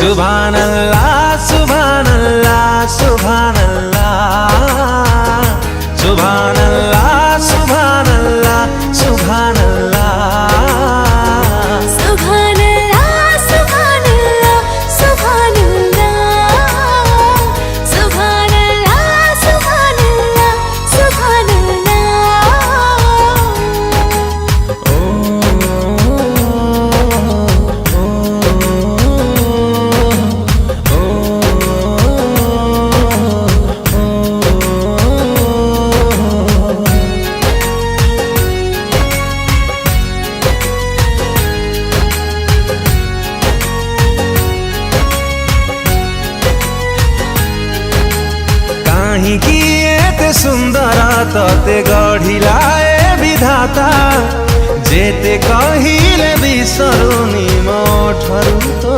सुभानल्लाह सुभानल्लाह सुभानल्लाह सुभानल्लाह सुभानल्लाह सुभानल्लाह काहींकि एते सुंदर तते गढ़िलाए विधाता जेते कहिले बिसरुनी मोठरू तो